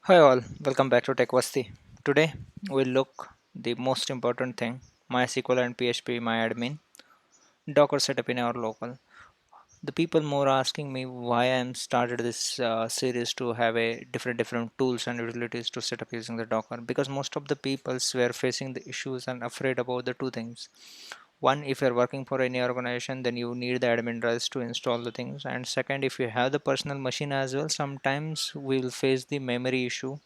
Hi all, welcome back to TechVasti. Today we'll look the most important thing MySQL and PHP MyAdmin Docker setup in our local. The people more asking me why I'm started this series to have a different tools and utilities to set up using the Docker because most of the peoples were facing the issues and afraid about the two things. One, if you're working for any organization, then you need the admin rights to install the things. And second, if you have the personal machine as well, sometimes we'll face the memory issue,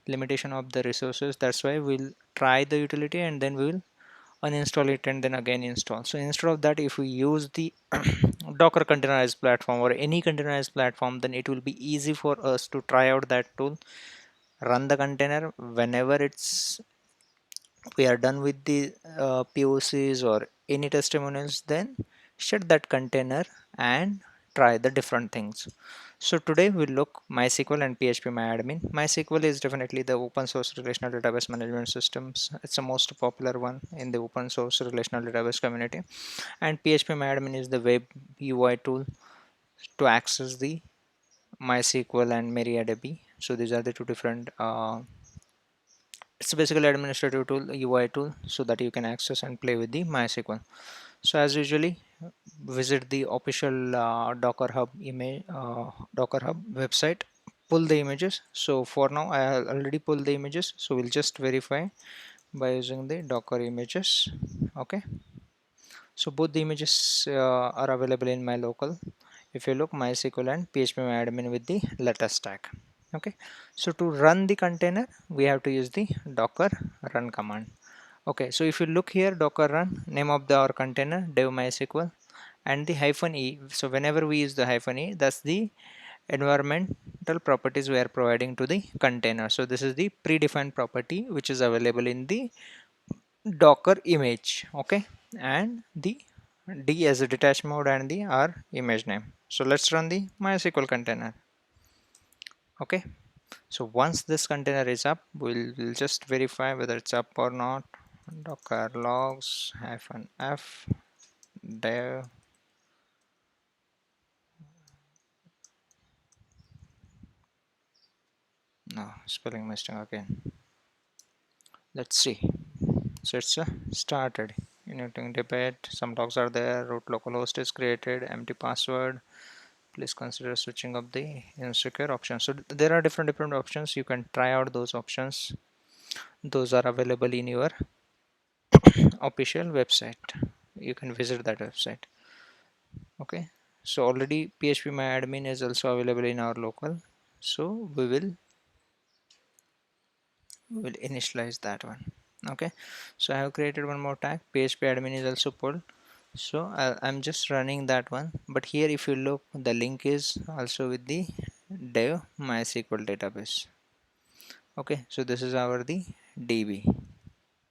limitation of the resources. That's why we'll try the utility and then we'll uninstall it and then again install. So instead of that, if we use the Docker containerized platform or any containerized platform, then it will be easy for us to try out that tool, run the container whenever it's we are done with the POCs or any testimonials, then shut that container and try the different things. So today we'll look MySQL and PHP MyAdmin. MySQL is definitely the open source relational database management systems. It's the most popular one in the open source relational database community. And PHP MyAdmin is the web UI tool to access the MySQL and MariaDB. So these are the two different it's basically administrative tool, UI tool, so that you can access and play with the MySQL. So as usually, visit the official Docker Hub image, Docker Hub website, pull the images. So for now, I already pulled the images. So we'll just verify by using the Docker images. Okay. So both the images are available in my local. If you look MySQL and PHP with the latest stack. Okay. So to run the container, we have to use the Docker run command. Okay. So if you look here, Docker run, name of our container, dev MySQL, and the -e. So whenever we use the -e, that's the environmental properties we are providing to the container. So this is the predefined property which is available in the Docker image. Okay, and the D as a detached mode and the R image name. So let's run the MySQL container. Okay, so once this container is up, we'll just verify whether it's up or not. Docker logs -f dev. No, spelling mistake again. Let's see. So it's started. Uniting debate. Some logs are there. Root localhost is created. Empty password. Please consider switching up the insecure option. So there are different options. You can try out those options. Those are available in your official website. You can visit that website. Okay. So already PHP MyAdmin is also available in our local. So we will initialize that one. Okay. So I have created one more tag. PHP admin is also pulled. So I'm just running that one, but here if you look, the link is also with the dev MySQL database. Okay, so this is our the DB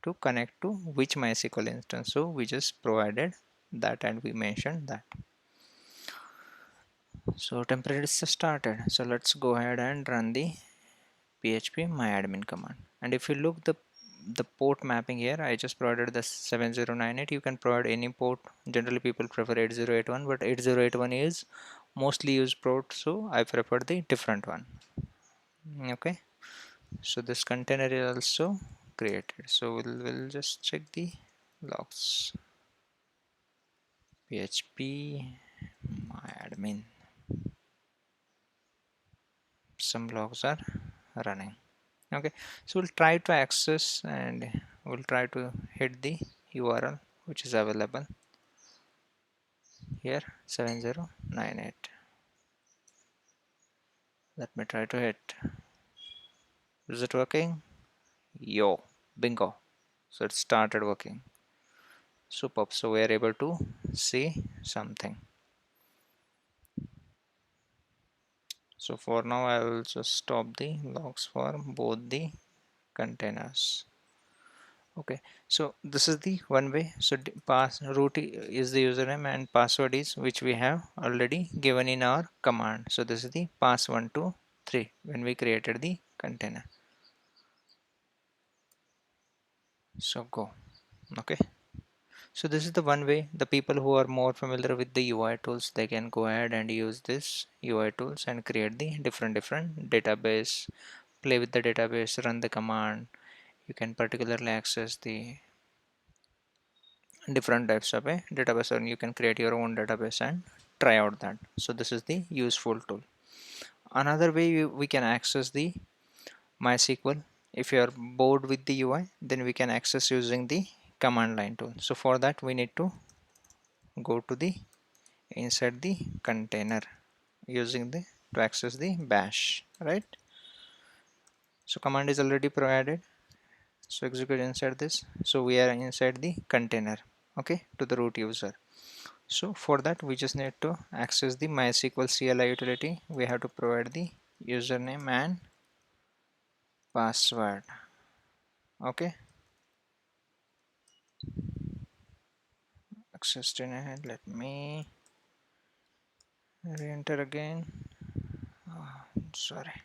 to connect to which MySQL instance. So we just provided that and we mentioned that. So template is started. So let's go ahead and run the PHP myadmin command. And if you look the port mapping here, I just provided the 7098. You can provide any port. Generally people prefer 8081, but 8081 is mostly used port, so I prefer the different one. Okay, so this container is also created. So we'll just check the logs. PHP myadmin. Some logs are running. Okay, so we'll try to access and we'll try to hit the URL which is available here 7098. Let me try to hit. Is it working? Yo, bingo. So it started working. Superb. So we are able to see something. So for now I will just stop the logs for both the containers. Okay, so this is the one way. So pass root is the username and password is which we have already given in our command. So this is the pass123 when we created the container. So go. Okay, so this is the one way. The people who are more familiar with the UI tools, they can go ahead and use this UI tools and create the different database play with the database, run the command. You can particularly access the different types of a database, or you can create your own database and try out that. So this is the useful tool. Another way we can access the MySQL, if you are bored with the UI, then we can access using the command line tool. So for that we need to go to the inside the container using the to access the bash, right? So command is already provided, so execute inside this. So we are inside the container, okay, to the root user. So for that we just need to access the MySQL CLI utility. We have to provide the username and password, okay. Access to ahead, let me re-enter again. Sorry,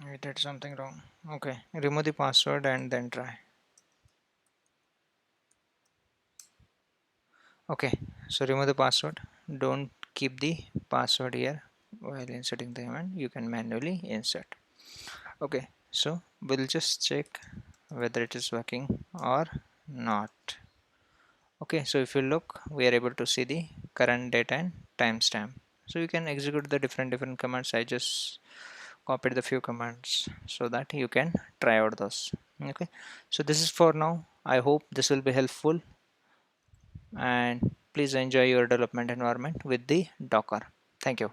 I did something wrong. Okay, remove the password and then try. Okay, so remove the password. Don't keep the password here while inserting the command. You can manually insert. Okay, so we'll just check whether it is working or not. Okay, so if you look, we are able to see the current date and timestamp. So you can execute the different commands. I just copied the few commands so that you can try out those. Okay, so this is for now. I hope this will be helpful, and please enjoy your development environment with the Docker. Thank you.